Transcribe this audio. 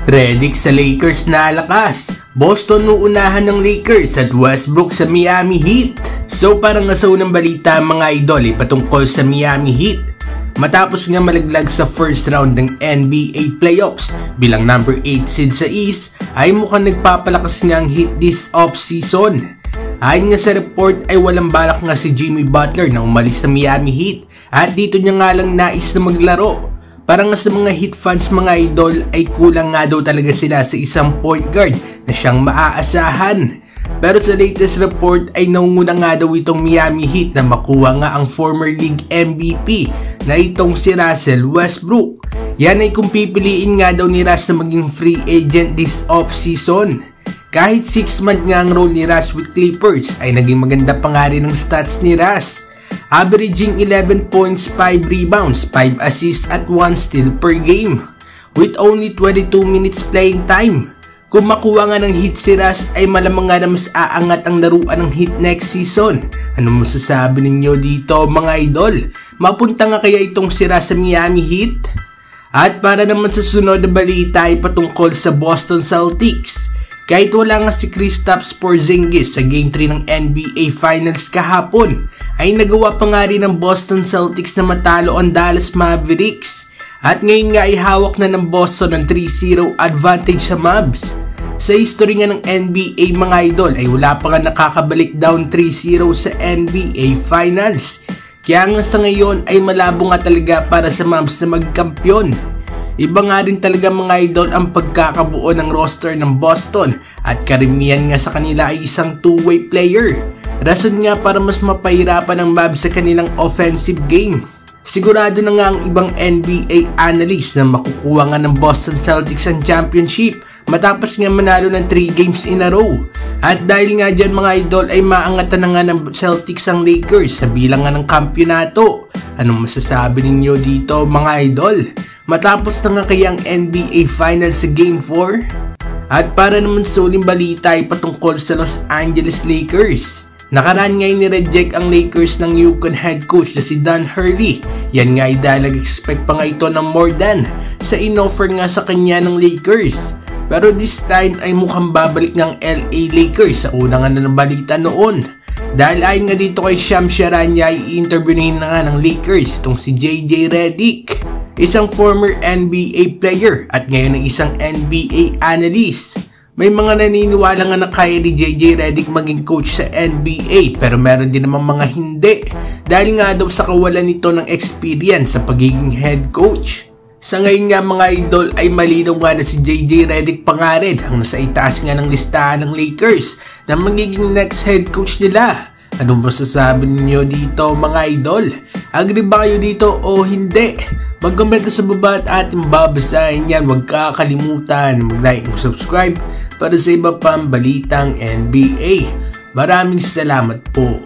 Redick sa Lakers na lakas. Boston uunahan ng Lakers at Westbrook sa Miami Heat. So parang nasa unang balita mga idol patungkol sa Miami Heat. Matapos nga malaglag sa first round ng NBA playoffs bilang number 8 seed sa East, ay mukhang nagpapalakas nga ang Heat this off-season. Ayon nga sa report ay walang balak nga si Jimmy Butler na umalis sa Miami Heat at dito niya nga lang nais na maglaro. Para nga sa mga Heat fans mga idol ay kulang nga daw talaga sila sa isang point guard na siyang maaasahan. Pero sa latest report ay naunguna nga daw itong Miami Heat na makuha nga ang former league MVP na itong si Russell Westbrook. Yan ay kung pipiliin nga daw ni Russ na maging free agent this off-season. Kahit 6 month nga ang role ni Russ with Clippers ay naging maganda pa nga rin ang stats ni Russ. Averaging 11 points, 5 rebounds, 5 assists at 1 steal per game with only 22 minutes playing time. Kung makuha nga ng Heat si Russ ay malamang nga na mas aangat ang laruan ng Heat next season. Ano masasabi ninyo dito mga idol? Mapunta nga kaya itong si Russ sa Miami Heat? At para naman sa sunod na balita ay patungkol sa Boston Celtics. Kahit wala nga si Kristaps Porzingis sa Game 3 ng NBA Finals kahapon, ay nagawa pa nga rin ng Boston Celtics na matalo ang Dallas Mavericks. At ngayon nga ay hawak na ng Boston ng 3-0 advantage sa Mavs. Sa history nga ng NBA mga idol ay wala pa nga nakakabalik down 3-0 sa NBA Finals. Kaya nga sa ngayon ay malabo nga talaga para sa Mavs na magkampiyon. Iba nga rin talaga mga idol ang pagkakabuo ng roster ng Boston at karamihan nga sa kanila ay isang two-way player. Rason nga para mas mapahirapan ang Mavs sa kanilang offensive game. Sigurado na nga ang ibang NBA analyst na makukuha nga ng Boston Celtics ang championship matapos nga manalo ng 3 games in a row. At dahil nga dyan mga idol ay maangatan na nga ng Celtics ang Lakers sa bilang nga ng kampyonato. Anong masasabi ninyo dito mga idol? Matapos na nga kaya ang NBA Finals sa Game 4? At para naman sa uling balita ay patungkol sa Los Angeles Lakers. Nakaraan nga ni-reject ang Lakers ng Yukon head coach na si Don Hurley. Yan nga ay dahil nag-expect pa nga ito ng more than sa inoffer nga sa kanya ng Lakers. Pero this time ay mukhang babalik ng LA Lakers sa unang nga ng balita noon. Dahil ayon nga dito kay Shams Charania ay i-interviewin na nga ng Lakers itong si JJ Redick. Isang former NBA player at ngayon ay isang NBA analyst. May mga naniniwala nga na kaya ni JJ Redick maging coach sa NBA pero meron din naman mga hindi dahil nga daw sa kawalan nito ng experience sa pagiging head coach. Sa ngayon nga mga idol ay malinaw nga na si JJ Redick pa nga rin ang nasa itaas nga ng listahan ng Lakers na magiging next head coach nila. Anong masasabi ninyo dito mga idol? Agree ba kayo dito o hindi? Mag-comment sa baba at ating babasahin yan. Huwag kakalimutan mag-like o subscribe para sa iba pang balitang NBA. Maraming salamat po.